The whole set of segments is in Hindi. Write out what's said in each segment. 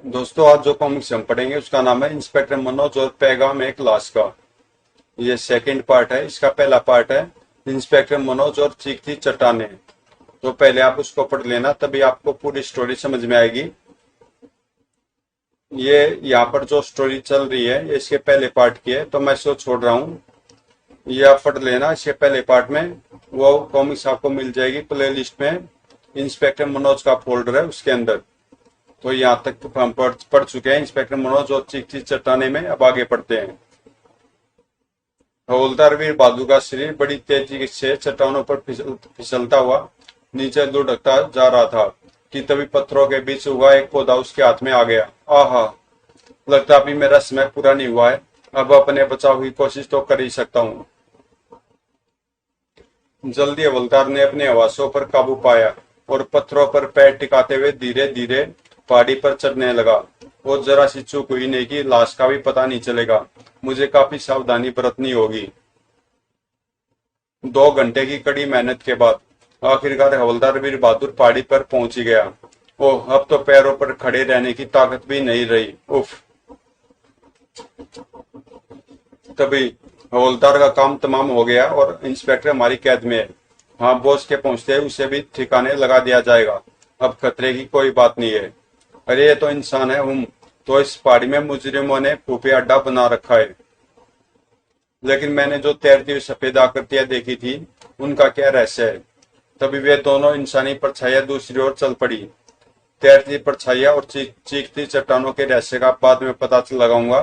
दोस्तों, आज जो कॉमिक्स हम पढ़ेंगे उसका नाम है इंस्पेक्टर मनोज और पैगाम एक लाश का। ये सेकंड पार्ट है। इसका पहला पार्ट है इंस्पेक्टर मनोज और चीखती चट्टाने। तो पहले आप उसको पढ़ लेना, तभी आपको पूरी स्टोरी समझ में आएगी। ये यहाँ पर जो स्टोरी चल रही है ये इसके पहले पार्ट की है, तो मैं इसको छोड़ रहा हूँ। ये आप पढ़ लेना। इसके पहले पार्ट में वो कॉमिक्स आपको मिल जाएगी प्ले लिस्ट में। इंस्पेक्टर मनोज का फोल्डर है उसके अंदर। तो यहाँ तक तो हम पढ़ चुके हैं इंस्पेक्टर मनोज और चीखती चट्टाने में। अब आगे पढ़ते हैं। हवलदार वीर बहादुर का शरीर बड़ी तेजी से चट्टानों पर फिसलता हुआ नीचे लुढ़कता जा रहा था कि तभी पत्थरों के बीच उगा एक पौधा उसके हाथ में आ गया। आहा, लगता अभी मेरा समय पूरा नहीं हुआ है। अब अपने बचाव की कोशिश तो कर ही सकता हूँ। जल्दी हवलदार ने अपने हवासों पर काबू पाया और पत्थरों पर पैर टिकाते हुए धीरे धीरे पहाड़ी पर चढ़ने लगा। वो जरा सी चूक हुई नहीं कि लाश का भी पता नहीं चलेगा। मुझे काफी सावधानी बरतनी होगी। 2 घंटे की कड़ी मेहनत के बाद आखिरकार हवलदार वीर बहादुर पहाड़ी पर पहुंच ही गया। ओह, अब तो पैरों पर खड़े रहने की ताकत भी नहीं रही। उफ। तभी हवलदार का काम तमाम हो गया और इंस्पेक्टर हमारी कैद में है। हाँ, बॉस के पहुंचते ही उसे भी ठिकाने लगा दिया जाएगा। अब खतरे की कोई बात नहीं है। अरे ये तो इंसान है। तो इस पहाड़ी में मुजरिमों ने खुफिया अड्डा बना रखा है। लेकिन मैंने जो तैरती हुई सफेद आकृतियां देखी थी उनका क्या रहस्य है? तभी वे दोनों इंसानी परछाइयां दूसरी ओर चल पड़ी। तैरती परछाइयां और चीखती चट्टानों के रहस्य का बाद में पता लगाऊंगा।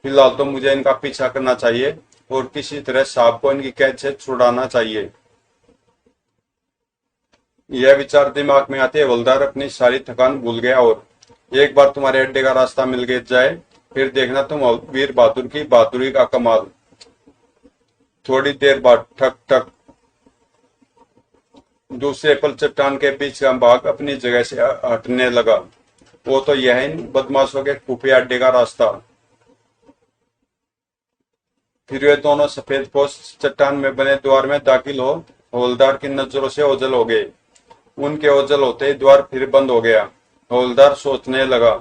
फिलहाल तो मुझे इनका पीछा करना चाहिए और किसी तरह साहब को इनकी कैद से छुड़ाना चाहिए। यह विचार दिमाग में आते हवलदार अपनी सारी थकान भूल गया और एक बार तुम्हारे अड्डे का रास्ता मिल गया जाए फिर देखना तुम वीर बहादुर की बहादुरी का कमाल। थोड़ी देर बाद ठक ठक दूसरे पल चट्टान के बीच का भाग अपनी जगह से हटने लगा। वो तो यह इन बदमाशों के खुफिया अड्डे का रास्ता। फिर वे दोनों सफेद पोश चट्टान में बने द्वार में दाखिल हो हवलदार की नजरों से ओझल हो गए। उनके ओझल होते ही द्वार फिर बंद हो गया। हवलदार सोचने लगा,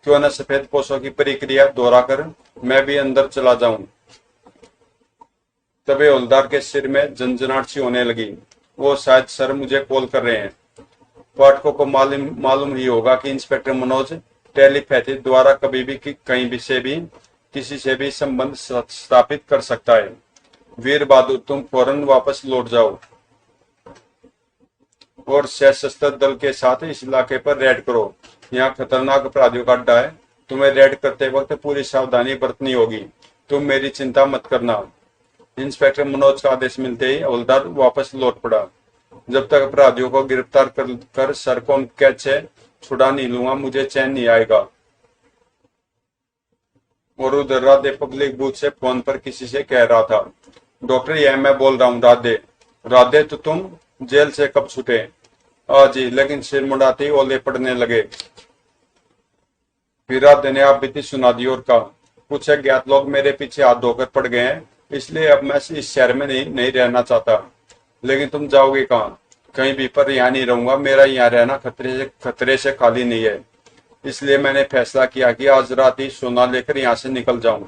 क्यों न सफेद पोशों की प्रक्रिया दोहराकर मैं भी अंदर चला जाऊं। तभी हवलदार के सिर में झंझनाहट सी होने लगी। वो शायद सर मुझे कॉल कर रहे हैं। पाठकों को मालूम ही होगा कि इंस्पेक्टर मनोज टेलीपैथी द्वारा कभी भी कहीं भी से भी किसी से भी संबंध स्थापित कर सकता है। वीर बहादुर, तुम फौरन वापस लौट जाओ और सशस्त्र दल के साथ इस इलाके पर रेड करो। यहाँ खतरनाक अपराधियों का अड्डा है। तुम्हें रेड करते वक्त पूरी सावधानी बरतनी होगी। तुम मेरी चिंता मत करना। इंस्पेक्टर मनोज का आदेश मिलते ही हवलदार वापस लौट पड़ा। जब तक अपराधियों को गिरफ्तार कर सर को कैद से छुड़ा नहीं लूंगा मुझे चैन नहीं आएगा। और उधर राधे पब्लिक बूथ से फोन पर किसी से कह रहा था, डॉक्टर यह मैं बोल रहा हूँ। राधे राधे, तो तुम जेल से कब छूटे? आज ही, लेकिन सिर मुड़ाते ही ओले पड़ने लगे। फिर राधे ने आप बीती सुना दी और कहा, कुछ अज्ञात लोग मेरे पीछे हाथ धोकर पड़ गए हैं, इसलिए अब मैं इस शहर में नहीं रहना चाहता। लेकिन तुम जाओगे कहाँ? कहीं भी, पर यहाँ नहीं रहूंगा। मेरा यहाँ रहना खतरे से खाली नहीं है। इसलिए मैंने फैसला किया कि आज रात ही सोना लेकर यहाँ से निकल जाऊं।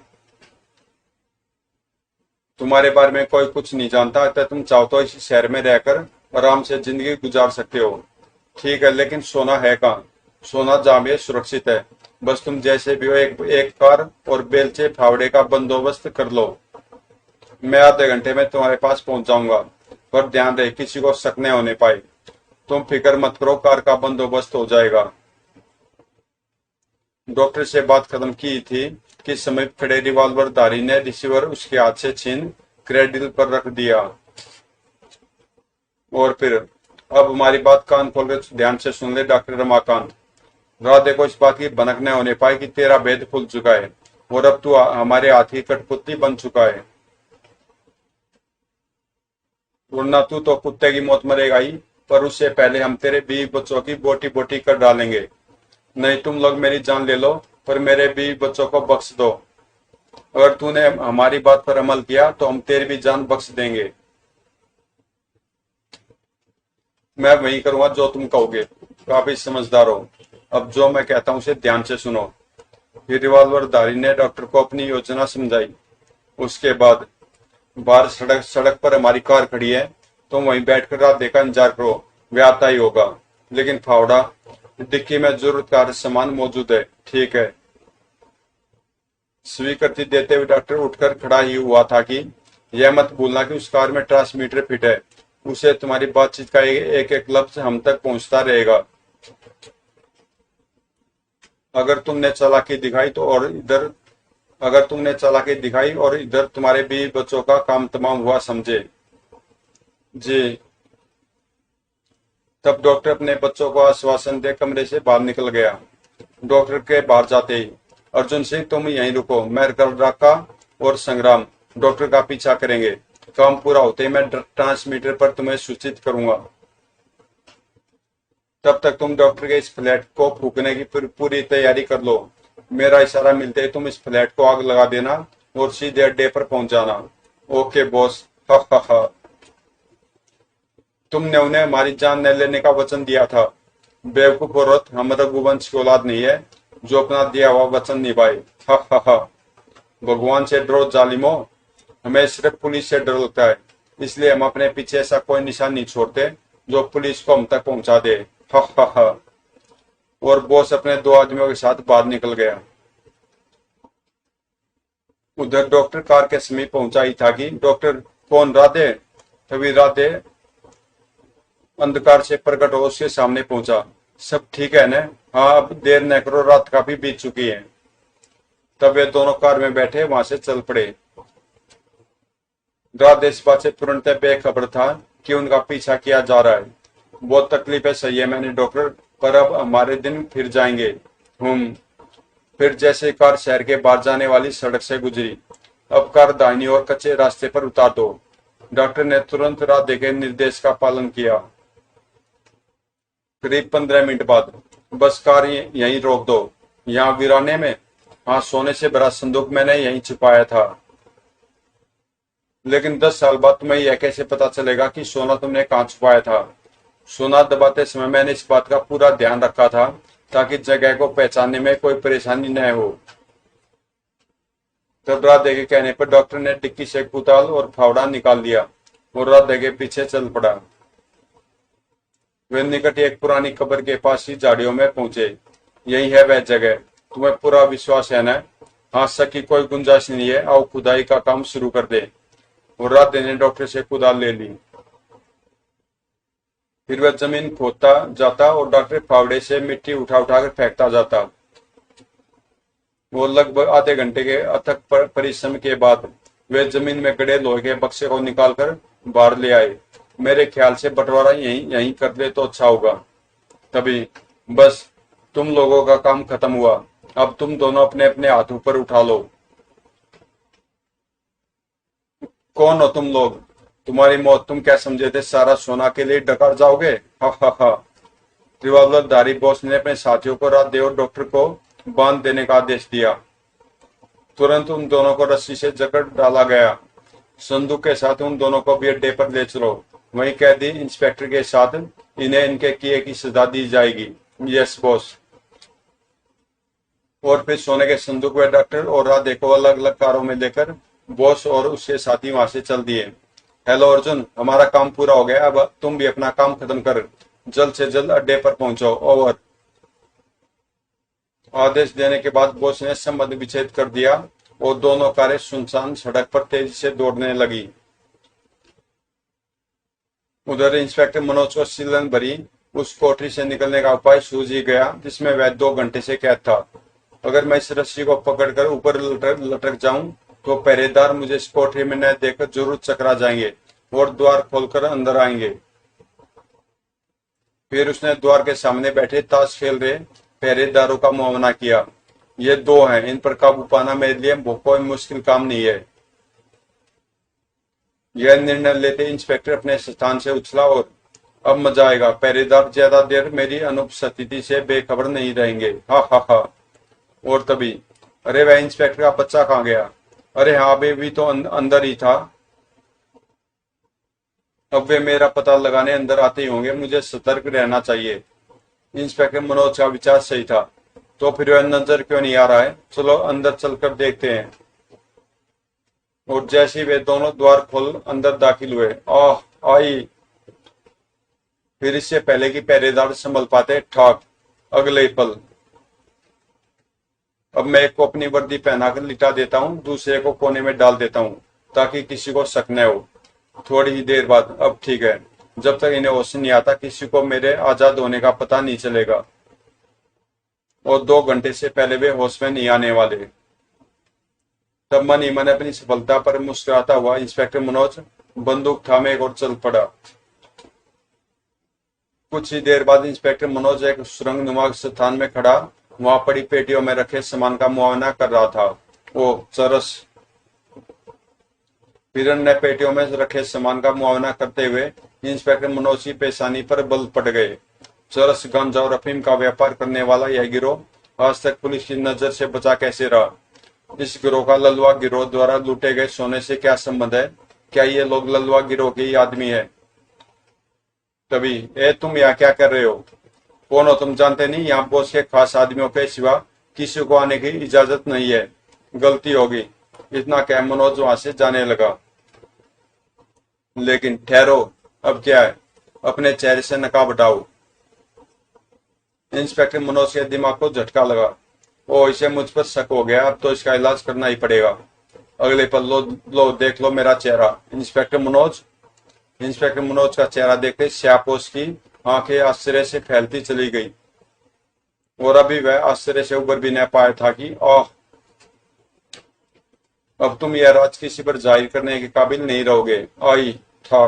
तुम्हारे बारे में कोई कुछ नहीं जानता, तो तुम चाहो तो इस शहर में रहकर आराम से जिंदगी गुजार सकते हो। ठीक है, लेकिन सोना है कहाँ? सोना जहाँ भी सुरक्षित है। बस तुम जैसे भी हो एक कार और बेलचे फावड़े का बंदोबस्त कर लो। मैं आधे घंटे में तुम्हारे पास पहुंच जाऊंगा, पर ध्यान रहे किसी को शक न होने पाए। तुम फिक्र मत करो, कार का बंदोबस्त हो जाएगा। डॉक्टर से बात खत्म की थी कि समीप खड़े रिवॉल्वर धारी ने रिसीवर उसके हाथ से छीन क्रेडिल पर रख दिया। और फिर, अब हमारी बात कान खोलकर ध्यान से सुन ले डॉक्टर रमाकांत। राधे को इस बात की भनक न होने पाई कि तेरा भेद खुल चुका है और अब तू हमारे हाथ की कठपुतली बन चुका है। वरना तू तो कुत्ते की मौत मरेगा ही, पर उससे पहले हम तेरे बीवी बच्चों की बोटी बोटी कर डालेंगे। नहीं, तुम लोग मेरी जान ले लो, पर मेरे बीवी बच्चों को बख्श दो। अगर तूने हमारी बात पर अमल किया तो हम तेरी भी जान बख्श देंगे। मैं वही करूंगा जो तुम कहोगे। काफी समझदार हो। अब जो मैं कहता हूँ उसे ध्यान से सुनो। फिर रिवॉल्वरधारी ने डॉक्टर को अपनी योजना समझाई। उसके बाद बाहर सड़क सड़क पर हमारी कार खड़ी है, तुम वहीं बैठकर राधे का इंतजार करो, वे आता ही होगा। लेकिन फावड़ा, डिक्की में जरूरत का हर सामान मौजूद है, ठीक है? स्वीकृति देते हुए डॉक्टर उठकर खड़ा ही हुआ था कि यह मत भूलना कि उस कार में ट्रांसमीटर फिट है, उसे तुम्हारी बातचीत का एक एक लफ्ज हम तक पहुंचता रहेगा। अगर तुमने चालाकी दिखाई तो और इधर अगर तुमने चालाकी दिखाई और इधर तुम्हारे बीवी बच्चों का काम तमाम हुआ, समझे? जी। तब डॉक्टर अपने बच्चों को आश्वासन दे कमरे से बाहर निकल गया। डॉक्टर के बाहर जाते ही, अर्जुन सिंह तुम यहीं रुको, मैं राका और संग्राम डॉक्टर का पीछा करेंगे। काम पूरा होते ही मैं ट्रांसमीटर पर तुम्हें सूचित करूंगा। तब तक तुम डॉक्टर के इस फ्लैट को फूकने की पूरी तैयारी कर लो। मेरा इशारा मिलते ही तुम इस फ्लैट को आग लगा देना और सीधे अड्डे पर पहुंच जाना। Okay boss. हा हा हा। तुमने उन्हें हमारी जान न लेने का वचन दिया था। बेवकूफ औरत, हम रघुवंश की औलाद नहीं है जो अपना दिया हुआ वचन निभाए। हा हा हा। भगवान से डरो जालिमो, हमें सिर्फ पुलिस से डर लगता है, इसलिए हम अपने पीछे ऐसा कोई निशान नहीं छोड़ते जो पुलिस को हम तक पहुंचा दे। हा हा हा। और बॉस अपने दो आदमियों के साथ बाहर निकल गया। उधर डॉक्टर कार के समीप पहुंचा ही था कि डॉक्टर, कौन? राधे। तभी राधे अंधकार से प्रकट हो उसके सामने पहुंचा। सब ठीक है न? हाँ, अब देर न करो, रात काफी बीत चुकी है। तब वे दोनों कार में बैठे वहां से चल पड़े। राधे इस बात से तुरंत बेखबर था कि उनका पीछा किया जा रहा है। बहुत तकलीफ है, सही है मैंने डॉक्टर, पर अब हमारे दिन फिर जाएंगे। फिर जैसे कार शहर के बाहर जाने वाली सड़क से गुजरी। अब कार दाहिनी ओर कच्चे रास्ते पर उतार दो। डॉक्टर ने तुरंत राधे के निर्देश का पालन किया। करीब 15 मिनट बाद, बस कार यहीं रोक दो। यहाँ वीराने में? हाँ, सोने से भरा संदूक मैंने यहीं छिपाया था। लेकिन 10 साल बाद तुम्हें यह कैसे पता चलेगा कि सोना तुमने कहाँ छुपाया था? सोना दबाते समय मैंने इस बात का पूरा ध्यान रखा था ताकि जगह को पहचानने में कोई परेशानी न हो। तब राधे के कहने पर डॉक्टर ने डिक्की से कुदाल और फावड़ा निकाल लिया और राधे के पीछे चल पड़ा। वे निकट एक पुरानी कब्र के पास ही झाड़ियों में पहुंचे। यही है वह जगह, तुम्हें पूरा विश्वास है न? हाँ, शक की कोई गुंजाइश नहीं है, आओ खुदाई का काम शुरू कर दे। और राधे ने डॉक्टर से कुदाल ले ली। फिर वह जमीन खोदता जाता और डॉक्टर फावड़े से मिट्टी उठा उठाकर फेंकता जाता। वो लगभग आधे घंटे के अथक परिश्रम के बाद वे जमीन में गड़े लोहे के बक्से को निकालकर बाहर ले आए। मेरे ख्याल से बंटवारा यहीं यहीं कर ले तो अच्छा होगा। तभी बस तुम लोगों का काम खत्म हुआ। अब तुम दोनों अपने अपने हाथ ऊपर उठा लो। कौन हो तुम लोग? तुम्हारी मौत तुम क्या समझे थे? सारा सोना के लिए डकार जाओगे? हा हा हा। रिवॉल्वरधारी बॉस ने अपने साथियों को राधे और डॉक्टर को बांध देने का आदेश दिया। तुरंत उन दोनों को रस्सी से जकड़ डाला गया। संदूक के साथ उन दोनों को भी अड्डे पर ले चलो। वहीं कैदी इंस्पेक्टर के साथ इन्हें इनके किए की सजा दी जाएगी। Yes boss. और फिर सोने के संदूक व डॉक्टर और राधे को अलग अलग कारों में लेकर बॉस और उसके साथी वहां से चल दिए। हेलो अर्जुन, हमारा काम पूरा हो गया, अब तुम भी अपना काम खत्म कर जल्द से जल्द अड्डे पर पहुंचो। ओवर। आदेश देने के बाद बॉस ने संबंध विच्छेद कर दिया और दोनों कारें सुनसान सड़क पर तेजी से दौड़ने लगी। उधर इंस्पेक्टर मनोज को सिलन भरी उस कोठरी से निकलने का उपाय सूझ ही गया जिसमें वह 2 घंटे से कैद था। अगर मैं इस रस्सी को पकड़कर ऊपर लटक जाऊं तो पहरेदार मुझे इस कोठरी में न देखकर जरूर चकरा जाएंगे और द्वार खोलकर अंदर आएंगे। फिर उसने द्वार के सामने बैठे ताश खेल रहे पहरेदारों का मुआयना किया। ये 2 हैं, इन पर काबू पाना मेरे लिए कोई मुश्किल काम नहीं है। यह निर्णय लेते इंस्पेक्टर अपने स्थान से उछला और अब मजा आएगा, पहरेदार ज्यादा देर मेरी अनुपस्थिति से बेखबर नहीं रहेंगे। हा हा हा। और तभी, अरे वह इंस्पेक्टर का बच्चा कहाँ गया? अरे हाँ, अभी भी तो अंदर ही था। अब वे मेरा पता लगाने अंदर आते ही होंगे, मुझे सतर्क रहना चाहिए। इंस्पेक्टर मनोज का विचार सही था। तो फिर वह नजर क्यों नहीं आ रहा है? चलो अंदर चलकर देखते हैं। और जैसे ही वे दोनों द्वार खोल अंदर दाखिल हुए, आह आई। फिर इससे पहले कि पहरेदार संभल पाते, ठाक अगले ही पल अब मैं एक को अपनी वर्दी पहनाकर लिटा देता हूँ, दूसरे को कोने में डाल देता हूँ ताकि किसी को शक न हो। थोड़ी ही देर बाद, अब ठीक है, जब तक इन्हें होश नहीं आता किसी को मेरे आजाद होने का पता नहीं चलेगा। और 2 घंटे से पहले वे होश में नहीं आने वाले। तब मन ही मन अपनी सफलता पर मुस्कुराता हुआ इंस्पेक्टर मनोज बंदूक थामे और चल पड़ा। कुछ ही देर बाद इंस्पेक्टर मनोज एक सुरंग नुमा स्थान में खड़ा वहां पड़ी पेटियों में रखे सामान का मुआयना कर रहा था। ओ चरस। किरण ने पेटियों में रखे सामान का मुआयना करते हुए इंस्पेक्टर मनोज की पेशानी पर बल पड़ गए। चरस, गांजा और अफीम का व्यापार करने वाला यह गिरोह आज तक पुलिस की नजर से बचा कैसे रहा? इस गिरोह का ललवा गिरोह द्वारा लूटे गए सोने से क्या संबंध है? क्या ये लोग ललवा गिरोह के ही आदमी है? तभी, ए तुम यहाँ क्या कर रहे हो? कौन हो तुम? जानते नहीं यहाँ बॉस के खास आदमियों के सिवा किसी को आने की इजाजत नहीं है। गलती होगी। इतना कह मनोज वहां से जाने लगा। लेकिन ठहरो, अब क्या है? अपने चेहरे से नकाब हटाओ। इंस्पेक्टर मनोज के दिमाग को झटका लगा। ओ, इसे मुझ पर शक हो गया, अब तो इसका इलाज करना ही पड़ेगा। अगले पल, लो देख लो मेरा चेहरा। इंस्पेक्टर मनोज का चेहरा देखते श्यापोश की आंखें आश्चर्य से फैलती चली गई। और अभी वह आश्चर्य से उबर भी न पाया था कि अब तुम यह राज किसी पर जाहिर करने के काबिल नहीं रहोगे। आई था।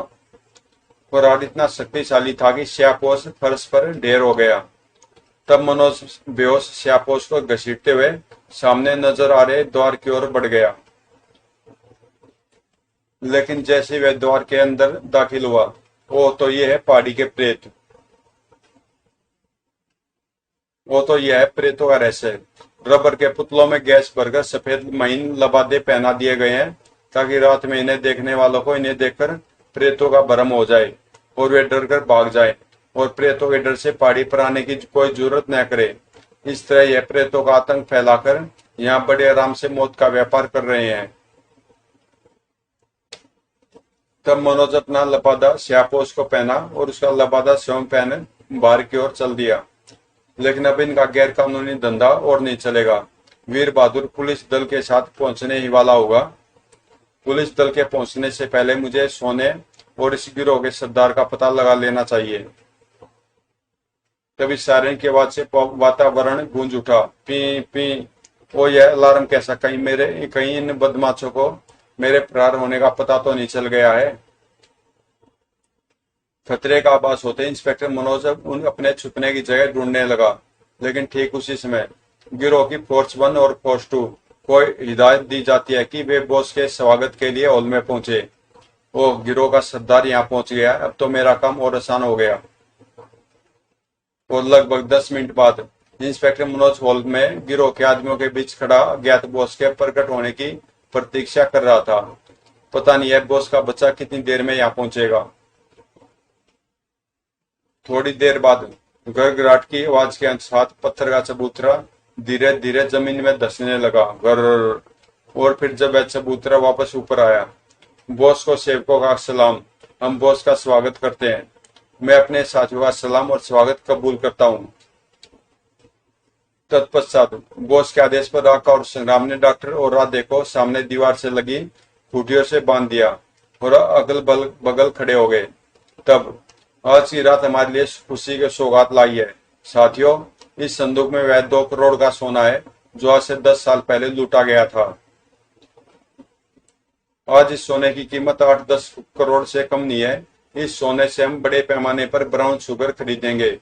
कुराड इतना शक्तिशाली था कि श्यापोश फर्श पर ढेर हो गया। तब मनोज बेहोश श्यापोश को घसीटते हुए सामने नजर आ रहे द्वार की ओर बढ़ गया। लेकिन जैसे वह द्वार के अंदर दाखिल हुआ, वो तो ये है पहाड़ी के प्रेत। वो तो यह है प्रेतों का रहस्य। रबर के पुतलों में गैस भरकर सफेद महीन लबादे पहना दिए गए हैं ताकि रात में इन्हें देखने वालों को इन्हें देखकर प्रेतों का भ्रम हो जाए और वे डर कर भाग जाए और प्रेतों के डर से पहाड़ी पर आने की कोई जरूरत न करे। इस तरह यह प्रेतों का आतंक फैलाकर यहाँ बड़े आराम से मौत का व्यापार कर रहे हैं। तब मनोज अपना लबादा श्यापोश को पहना और उसका लबादा स्वयं पहन बाहर की ओर चल दिया। लेकिन अब इनका गैर कानूनी धंधा और नहीं चलेगा। वीर बहादुर पुलिस दल के साथ पहुंचने ही वाला होगा। पुलिस दल के पहुंचने से पहले मुझे सोने और इस गिरोह के सरदार का पता लगा लेना चाहिए। तभी सायरन की आवाज से वातावरण गूंज उठा। P P. ओ, यह अलार्म कैसा? कहीं इन बदमाशों को मेरे फरार होने का पता तो नहीं चल गया है? खतरे का आभास होते इंस्पेक्टर मनोज अपने छुपने की जगह ढूंढने लगा। लेकिन ठीक उसी समय गिरोह की फोर्स 1 और फोर्स 2 को हिदायत दी जाती है कि वे बॉस के स्वागत के लिए हॉल में पहुंचे। वो गिरोह का सरदार यहाँ पहुंच गया। अब तो मेरा काम और आसान हो गया। और लगभग 10 मिनट बाद इंस्पेक्टर मनोज हॉल में गिरोह के आदमियों के बीच खड़ा अज्ञात बॉस के प्रकट होने की प्रतीक्षा कर रहा था। पता नहीं है बॉस का बच्चा कितनी देर में यहाँ पहुंचेगा। थोड़ी देर बाद गड़गड़ाहट की आवाज के साथ पत्थर का चबूतरा धीरे धीरे जमीन में धंसने लगा। गर। और फिर जब वह चबूतरा वापस ऊपर आया, बॉस को सेवकों का सलाम। हम बॉस का स्वागत करते हैं। मैं अपने साथियों का सलाम और स्वागत कबूल करता हूँ। तत्पश्चात बॉस के आदेश पर राका और संग्राम ने डॉक्टर और राधे को सामने दीवार से लगी खूटियों से बांध दिया और अगल बगल खड़े हो गए। तब, आज की रात हमारे लिए खुशी के सौगात लाई है साथियों। इस संदूक में वह 2 करोड़ का सोना है जो आज से 10 साल पहले लूटा गया था। आज इस सोने की कीमत 8-10 करोड़ से कम नहीं है। इस सोने से हम बड़े पैमाने पर ब्राउन शुगर खरीदेंगे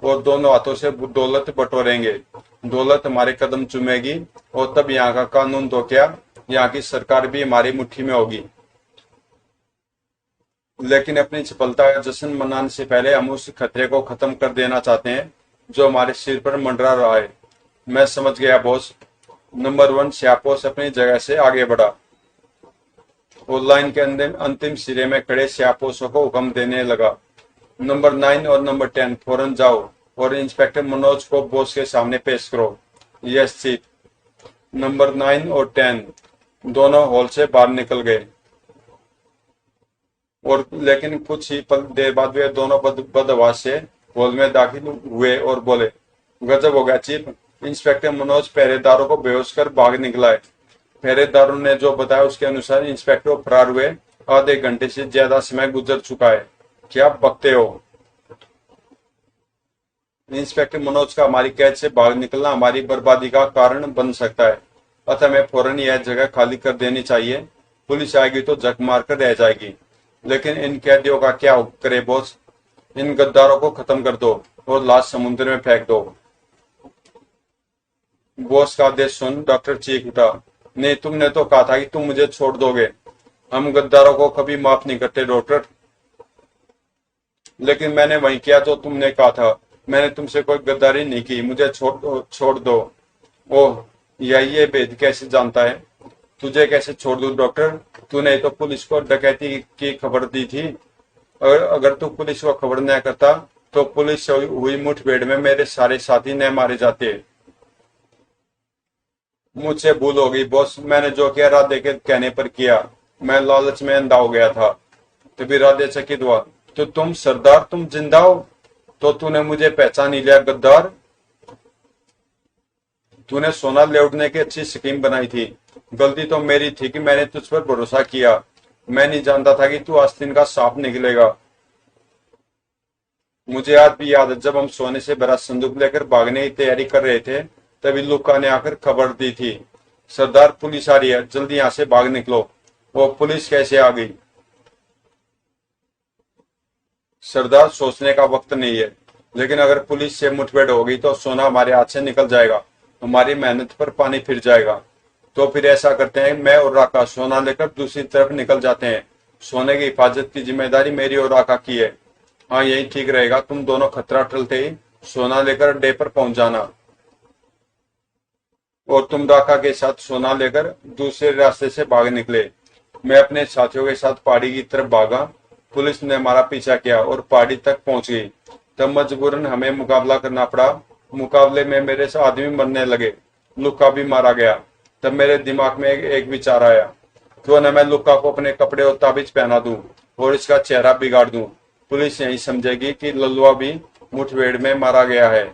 और दोनों हाथों से दौलत बटोरेंगे। दौलत हमारे कदम चूमेगी और तब यहाँ का कानून तो क्या, यहाँ की सरकार भी हमारी मुट्ठी में होगी। लेकिन अपनी सफलता का जश्न मनाने से पहले हम उस खतरे को खत्म कर देना चाहते हैं जो हमारे सिर पर मंडरा रहा है। मैं समझ गया बॉस। नंबर 1 श्यापोश अपनी जगह से आगे बढ़ा और लाइन के अंतिम सिरे में खड़े श्यापोशों को हुक्म देने लगा। नंबर 9 और नंबर 10 फौरन जाओ और इंस्पेक्टर मनोज को बॉस के सामने पेश करो। Yes chief. नंबर 9 और 10 दोनों हॉल से बाहर निकल गए और लेकिन कुछ ही पल देर बाद वे दोनों बदहवास से हॉल में दाखिल हुए और बोले, गजब हो गया चीफ। इंस्पेक्टर मनोज पहरेदारों को बेहोश कर भाग निकला है। पहरेदारों ने जो बताया उसके अनुसार इंस्पेक्टर फरार हुए आधे घंटे से ज्यादा समय गुजर चुका है। क्या बकते हो? इंस्पेक्टर मनोज का हमारी कैद से भाग निकलना हमारी बर्बादी का कारण बन सकता है, अतः हमें फौरन यह जगह खाली कर देनी चाहिए। पुलिस आएगी तो झक मार कर रह जाएगी। लेकिन इन कैदियों का क्या करे बॉस? इन गद्दारों को खत्म कर दो और लाश समुद्र में फेंक दो। बॉस का आदेश सुन डॉक्टर चीख उठा, नहीं, तुमने तो कहा था कि तुम मुझे छोड़ दोगे। हम गद्दारों को कभी माफ नहीं करते डॉक्टर। लेकिन मैंने वही किया जो तुमने कहा था। मैंने तुमसे कोई गद्दारी नहीं की। मुझे छोड़ दो। ओह, ये भेद कैसे जानता है? तुझे कैसे छोड़ दूं डॉक्टर? तूने तो पुलिस को डकैती की खबर दी थी। और अगर तू पुलिस को खबर न करता तो पुलिस से हुई मुठभेड़ में मेरे सारे साथी न मारे जाते। मुझसे भूल हो गई बॉस। मैंने जो किया राधे के कहने पर किया। मैं लालच में अंधा हो गया था। तभी राधे चकित हुआ, तो तुम सरदार, तुम जिंदा हो? तो तूने मुझे पहचान ही लिया गद्दार। तूने सोना लौटने की अच्छी स्कीम बनाई थी। गलती तो मेरी थी कि मैंने तुझ पर भरोसा किया। मैं नहीं जानता था कि तू आस्तीन का सांप निकलेगा। मुझे आज भी याद है, जब हम सोने से भरा संदूक लेकर भागने की तैयारी कर रहे थे तभी लुक्का ने आकर खबर दी थी, सरदार पुलिस आ रही है, जल्दी यहाँ से भाग निकलो। वो पुलिस कैसे आ गई? सरदार, सोचने का वक्त नहीं है। लेकिन अगर पुलिस से मुठभेड़ होगी तो सोना हमारे हाथ से निकल जाएगा, हमारी मेहनत पर पानी फिर जाएगा। तो फिर ऐसा करते हैं, मैं और राका सोना लेकर दूसरी तरफ निकल जाते हैं। सोने की हिफाजत की जिम्मेदारी मेरी और राका की है। हाँ, यही ठीक रहेगा। तुम दोनों खतरा टलते ही सोना लेकर अड्डे पर पहुंच जाना और तुम राका के साथ सोना लेकर दूसरे रास्ते से भाग निकले। मैं अपने साथियों के साथ पहाड़ी की तरफ भागा। पुलिस ने हमारा पीछा किया और पहाड़ी तक पहुंच गई। तब मजबूरन हमें मुकाबला करना पड़ा। मुकाबले में मेरे से आदमी मरने लगे, लुक्का भी मारा गया। तब मेरे दिमाग में एक विचार आया, क्यों न मैं लुक्का को अपने कपड़े और ताबीज पहना दूं और इसका चेहरा बिगाड़ दूं। पुलिस यही समझेगी कि लल्लुआ भी मुठभेड़ में मारा गया है।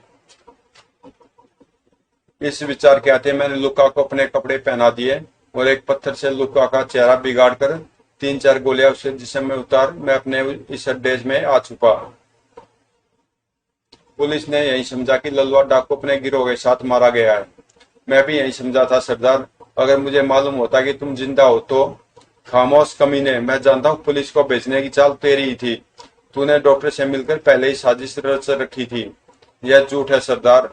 इस विचार के आते मैंने लुक्का को अपने कपड़े पहना दिए और एक पत्थर से लुक्का का चेहरा बिगाड़ कर 3-4 गोलियां उसके जिस्म में उतार मैं अपने इस अड्डे में आ छुपा। पुलिस ने यही समझा कि लल्लुआ डाकू अपने गिरोह के साथ मारा गया है। मैं भी यही समझा था सरदार। अगर मुझे मालूम होता कि तुम जिंदा हो तो। खामोश कमीने, मैं जानता हूँ पुलिस को बेचने की चाल तेरी ही थी। तूने डॉक्टर से मिलकर पहले ही साजिश रच रखी थी। यह झूठ है सरदार।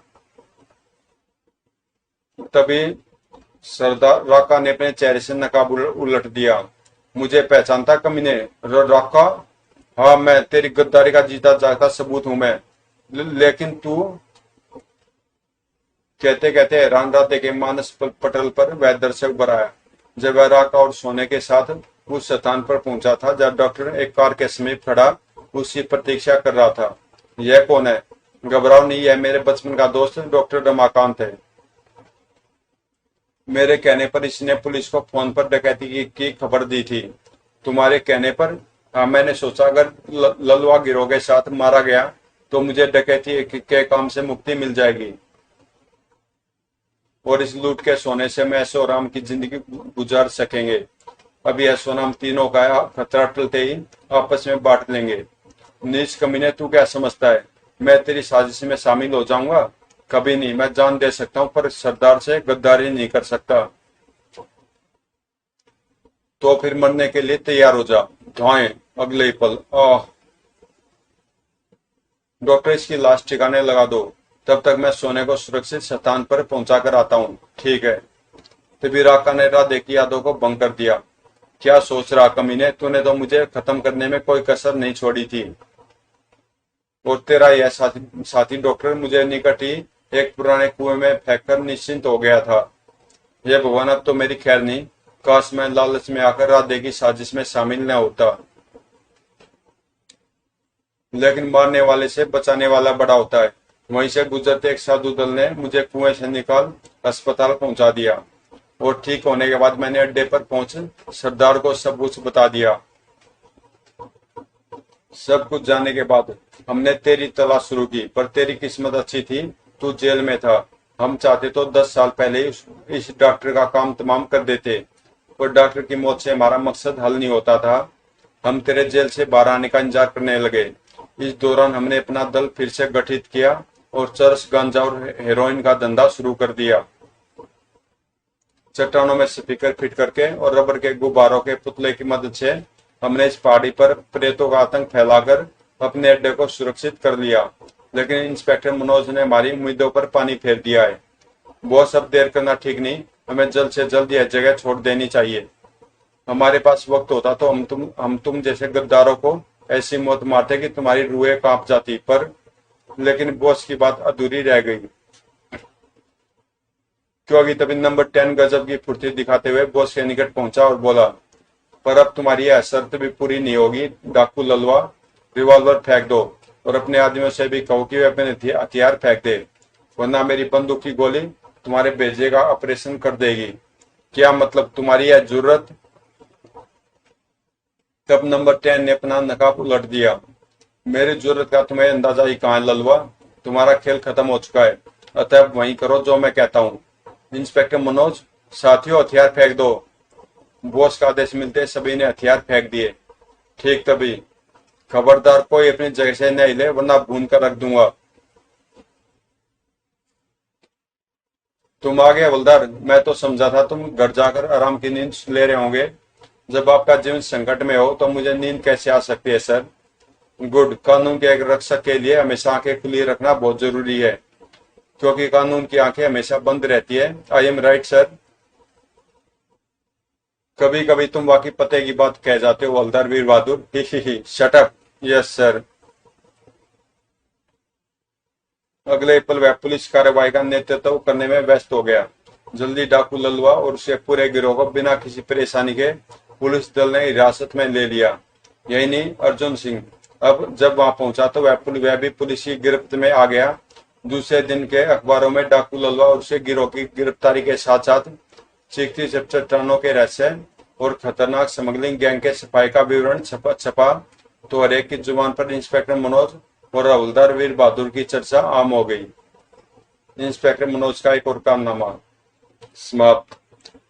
तभी सरदार राका ने अपने चेहरे से नकाब उलट दिया। मुझे पहचानता कमीने? राका? हाँ, मैं तेरी गद्दारी का जीता जागता सबूत हूं मैं। लेकिन तू? कहते कहते हैरान राधे के मानस पटल पर वह दृश्य उभर आया जब वह राका और सोने के साथ उस स्थान पर पहुंचा था जब डॉक्टर एक कार के समीप खड़ा उसकी प्रतीक्षा कर रहा था। यह कौन है? घबराओ नहीं, यह मेरे बचपन का दोस्त डॉक्टर रमाकांत है। मेरे कहने पर इसने पुलिस को फोन पर डकैती की खबर दी थी। तुम्हारे कहने पर? हाँ, मैंने सोचा अगर ललुआ गिरोह के साथ मारा गया तो मुझे डकैती के काम से मुक्ति मिल जाएगी और इस लूट के सोने से मैं ऐशो आराम की जिंदगी गुजार सकेंगे। अब यह सोना हम तीनों का खतरा टलते ही आपस में बांट लेंगे। नीच कमीने, तू क्या समझता है मैं तेरी साजिश में शामिल हो जाऊंगा? कभी नहीं। मैं जान दे सकता हूं पर सरदार से गद्दारी नहीं कर सकता। तो फिर मरने के लिए तैयार हो जा। धुआं अगले ही पल। डॉक्टर, इसकी लाश ठिकाने लगा दो। तब तक मैं सोने को सुरक्षित स्थान पर पहुंचा कर आता हूँ। ठीक है। तभी राका ने राधे की यादों को भंग कर दिया। क्या सोच रहा कमीने? तूने तो मुझे खत्म करने में कोई कसर नहीं छोड़ी थी और तेरा यह साथी डॉक्टर मुझे निकट ही एक पुराने कुएं में फेंककर निश्चिंत हो गया था। यह भगवान, अब तो मेरी खैर नहीं। काश मैं लालच में आकर राधे की साजिश में शामिल न होता। लेकिन मारने वाले से बचाने वाला बड़ा होता है। वहीं से गुजरते एक साधु दल ने मुझे कुएं से निकाल अस्पताल पहुंचा दिया और ठीक होने के बाद मैंने अड्डे पर पहुंच सरदार को सब कुछ बता दिया। सब कुछ जानने के बाद हमने तेरी तलाश शुरू की, पर तेरी किस्मत अच्छी थी, तू जेल में था। हम चाहते तो 10 साल पहले ही इस डॉक्टर का काम तमाम कर देते, पर डॉक्टर की मौत से हमारा मकसद हल नहीं होता था। हम तेरे जेल से बाहर आने का इंतजार करने लगे। इस दौरान हमने अपना दल फिर से गठित किया और चरस, गांजा और हेरोइन का धंधा शुरू कर दिया। चट्टानों में स्पीकर फिट करके और रबर के गुब्बारों के पुतले की मदद से हमने इस पहाड़ी पर प्रेतों का आतंक फैलाकर अपने अड्डे को सुरक्षित कर लिया। लेकिन इंस्पेक्टर मनोज ने हमारी उम्मीदों पर पानी फेर दिया है। बहुत अब देर करना ठीक नहीं, हमें जल्द से जल्द यह जगह छोड़ देनी चाहिए। हमारे पास वक्त होता तो हम तुम जैसे गद्दारों को ऐसी मौत मारते कि तुम्हारी रूहें कांप जाती, पर लेकिन बॉस की बात अधूरी रह गई, क्योंकि तभी नंबर 10 गजब की फुर्ती दिखाते हुए बॉस के निकट पहुंचा और बोला, पर अब तुम्हारी यह शर्त भी पूरी नहीं होगी। डाकू ललवा, रिवॉल्वर फेंक दो और अपने आदमियों से भी कहो कि वे अपने हथियार फेंक दे, वरना मेरी बंदूक की गोली तुम्हारे भेजे का ऑपरेशन कर देगी। क्या मतलब तुम्हारी यह जरूरत? तब नंबर 10 ने अपना नकाब उलट दिया। मेरी जरूरत का तुम्हें अंदाजा ही कहां है ललवा, तुम्हारा खेल खत्म हो चुका है, अतः वहीं करो जो मैं कहता हूँ। इंस्पेक्टर मनोज, साथियों हथियार फेंक दो। बॉस का आदेश मिलते सभी ने हथियार फेंक दिए। ठीक तभी, खबरदार कोई अपनी जगह से न हिले, वरना भून कर रख दूंगा। तुम आ गए हवलदार, मैं तो समझा था तुम घर जाकर आराम की नींद ले रहे होंगे। जब आपका जीवन संकट में हो तो मुझे नींद कैसे आ सकती है सर? गुड। कानून के एक रक्षक के लिए हमेशा आंखें खुली रखना बहुत जरूरी है, क्योंकि कानून की आंखें हमेशा बंद रहती है। I am right sir? कभी कभी तुम वाकई पते की बात कह जाते हो हवलदार वीर बहादुर। ही शट अप। Yes sir. अगले पल वह पुलिस कार्रवाई का नेतृत्व करने में व्यस्त हो गया। जल्दी डाकू ललवा और उसके पूरे गिरोह को बिना किसी परेशानी के पुलिस दल ने हिरासत में ले लिया। यही नहीं, अर्जुन सिंह अब जब वहां पहुंचा तो वह भी पुलिस की गिरफ्त में आ गया। दूसरे दिन के अखबारों में डाकू ललवा और उसके गिरोह की गिरफ्तारी के साथ साथ चीखती चट्टानों के रहस्य और खतरनाक स्मगलिंग गैंग के सफाई का विवरण छपा तो हर एक की जुबान पर इंस्पेक्टर मनोज और हवलदार वीर बहादुर की चर्चा आम हो गई। इंस्पेक्टर मनोज का एक और कारनामा समाप्त।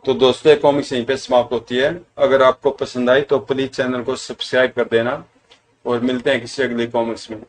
तो दोस्तों, ये कॉमिक्स यहीं पे समाप्त होती है। अगर आपको पसंद आई तो प्लीज चैनल को सब्सक्राइब कर देना और मिलते हैं किसी अगली कॉमिक्स में।